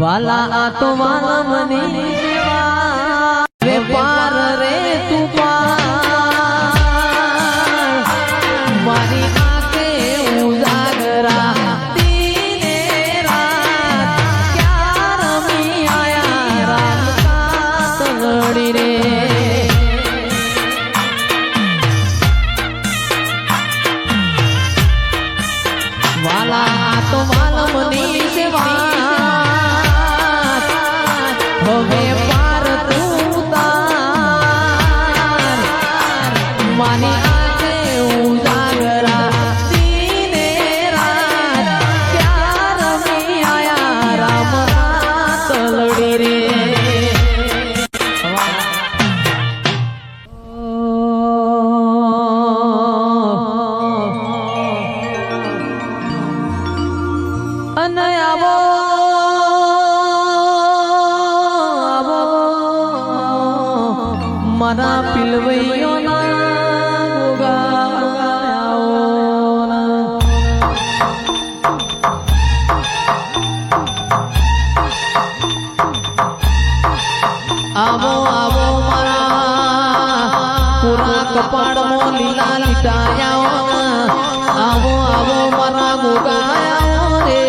વાલા આ તો વાલા મની વેપાર રે તું પાર મારી આંખે ઉજાગરા દીને રાત ક્યાં રમી આયા રામ કાતલડી રે વાલા આ તો વાલા મની સેવા હવે પાર તું તાર માની આંખે ઉજાગરા દીને રાત ક્યાં રમી આયા રામ કાતલડી રે અને આવો મારા પિલવૈયોના આવો આવો મારા પૂરા કપાળમાં લીલા લીટાયા આવો આવો મારા ગોગાયા રે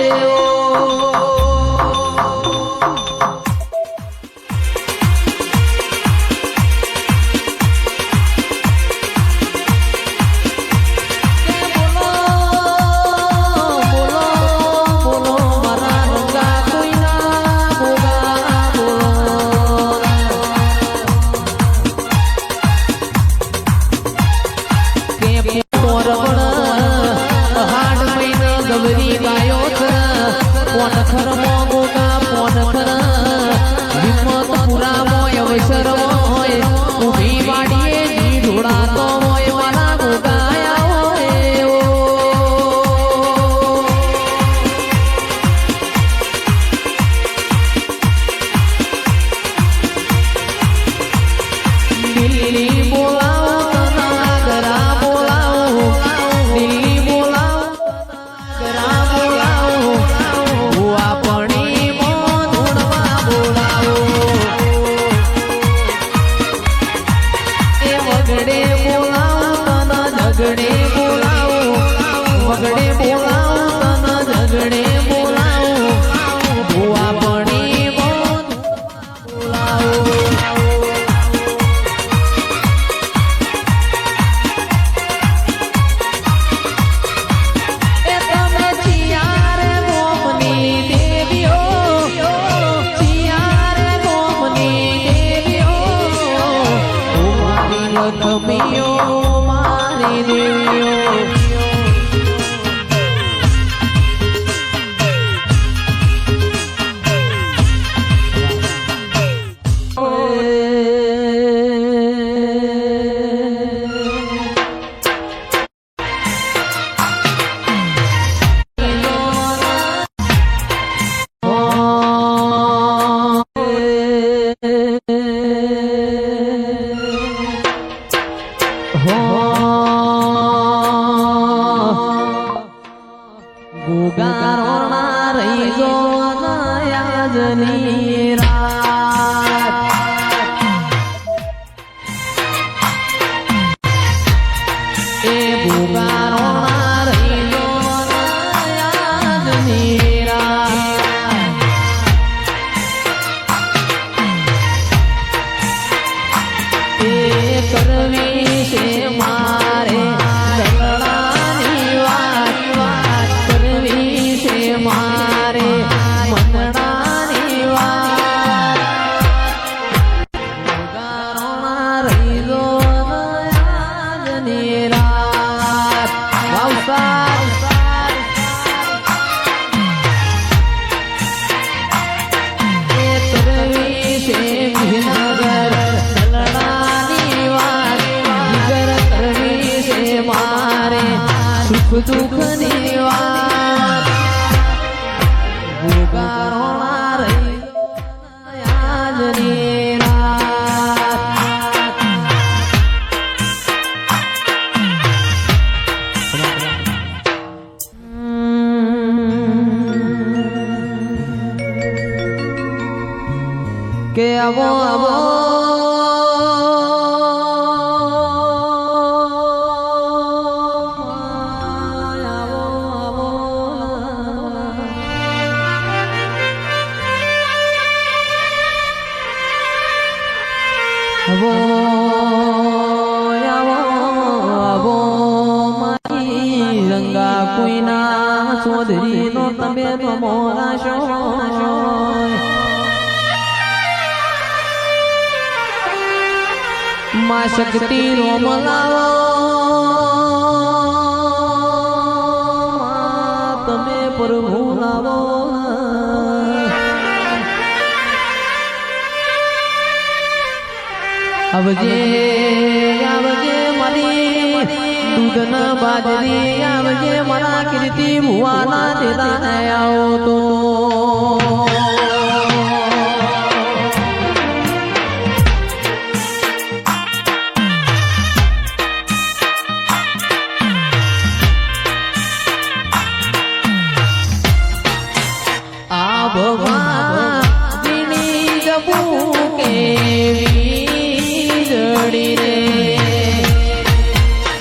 ગુગારોણા રહી જો નયાજની રાત એ ગુગારોણા રહી જો નયાજની રાત એ કરવી છે મારે મારે મનડાની વાત ગારોણા રહી જો નયાજની રાત વાવસાર એ કરવી છે વિનગર મનડાની વાત વિગર કરવી છે મારે સુખ દુઃખની વાત ગુગારોણા રહી નયાજની રાત આવો આવો આવો આવો મારી રંગા કોઈના ચૌધરીનો તમે મોરાશો માં શક્તિ રોમ લાવો તમે પ્રભુ લાવો આવજે આવજે મારી દૂધના બાજરી આવજે મારા કીર્તિ ભુવાના દેદાને આવો તો આ ભગવાન જીની જબુ કેવી જડી રે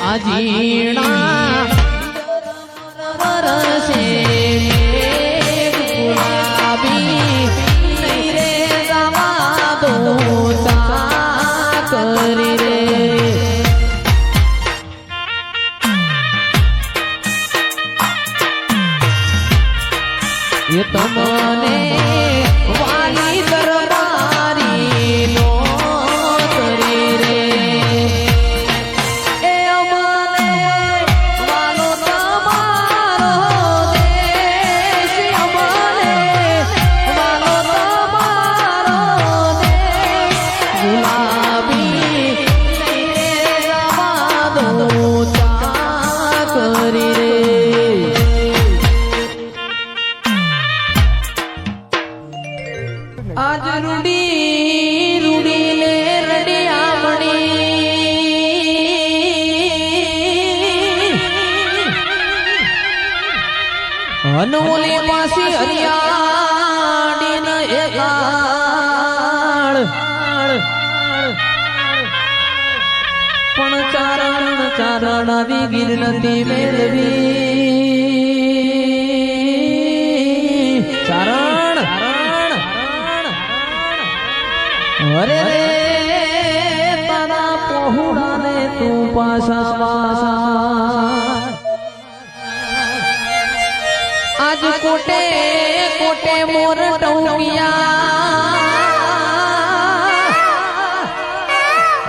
આજીણા વરસે ગુલાબી નહીં રે જવા દો કરી રે એ તમને વાલી દરબારી નો કરી રે એ અમને વાલો તમારો દેશ અમને વાલો તમારો દેશ ગુલાબી લઈને જવા દો કરી રે આજ રૂડી રૂડી લે રડિયામણી અનોલી પાસી હરિયાળી ન એકાળ પણ ચારણ ચારણ આવી ગીર નથી મેળવી ચારણ અરે રે તારા પહોળાને તું પાછા આજ કોટે કોટે મોર ટૌકિયા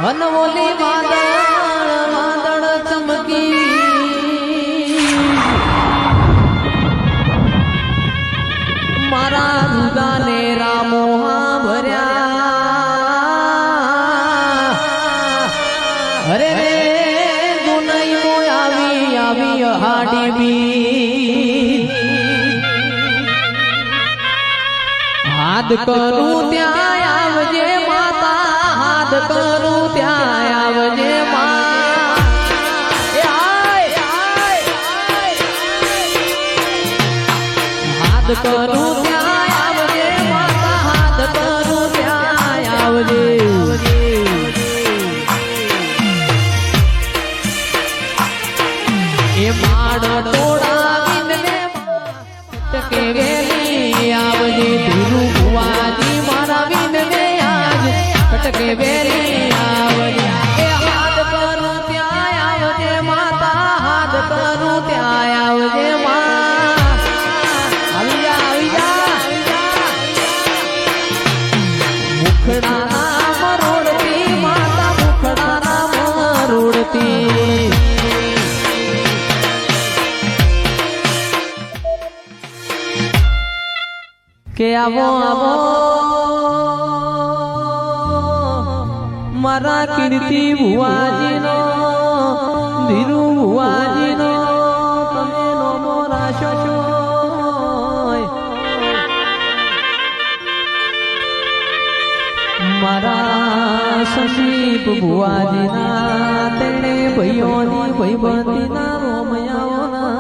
અનવોલી વાદળ વાદળ ચમકી મારા રુદાને રામોહા ભર્યા અરે રે દુનઈ મો આવી આવી હાડી બી હાથ કરું ત્યાં આવજે માતા હાથ કરું ત્યાં આવજે મા હાથ કરું ત્યાં આવજે માતા હાથ કરું ત્યાં આવજે એ માડ તોડાવીને ટકે વેલી આવજે ધીરુ ભુવાજી મારા વિનને આજ ટકે વેલી આવજે એ હાથ કરું ત્યાં આવજે માતા હાથ કરું ત્યાં આવજે માં આવી જા મુખડા નામ રોડતી માતા મુખડા નામ રોડતી કે આવો આવો મારા કીર્તિ ભુવાજીનો ધીરુ ભુવાજીનો તમે નો મોરાશો મારા સંદીપ ભુવાજીના તેણે ભાઈઓની ભાઈબંધીના રોમયાઓના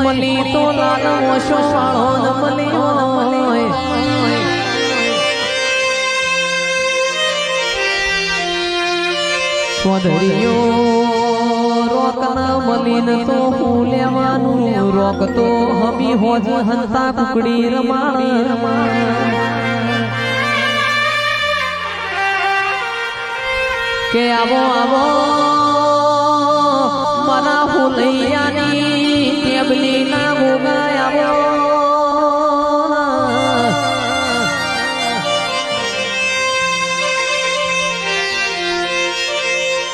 મલી તો લાલ મોશો વાળો ન મલી હોય સ્વધરિયો રોક ન મલીન તો હું લેવાનું રોક તો હમી હોજ હંતા કુકડી રમાડી કે આવો આવો મારા ફૂલૈયાની ટેબલી ના ગોગાય આવો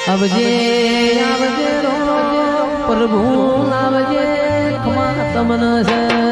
આવજે આવજે રોજ પ્રભુ આવજે ખમા તમને છે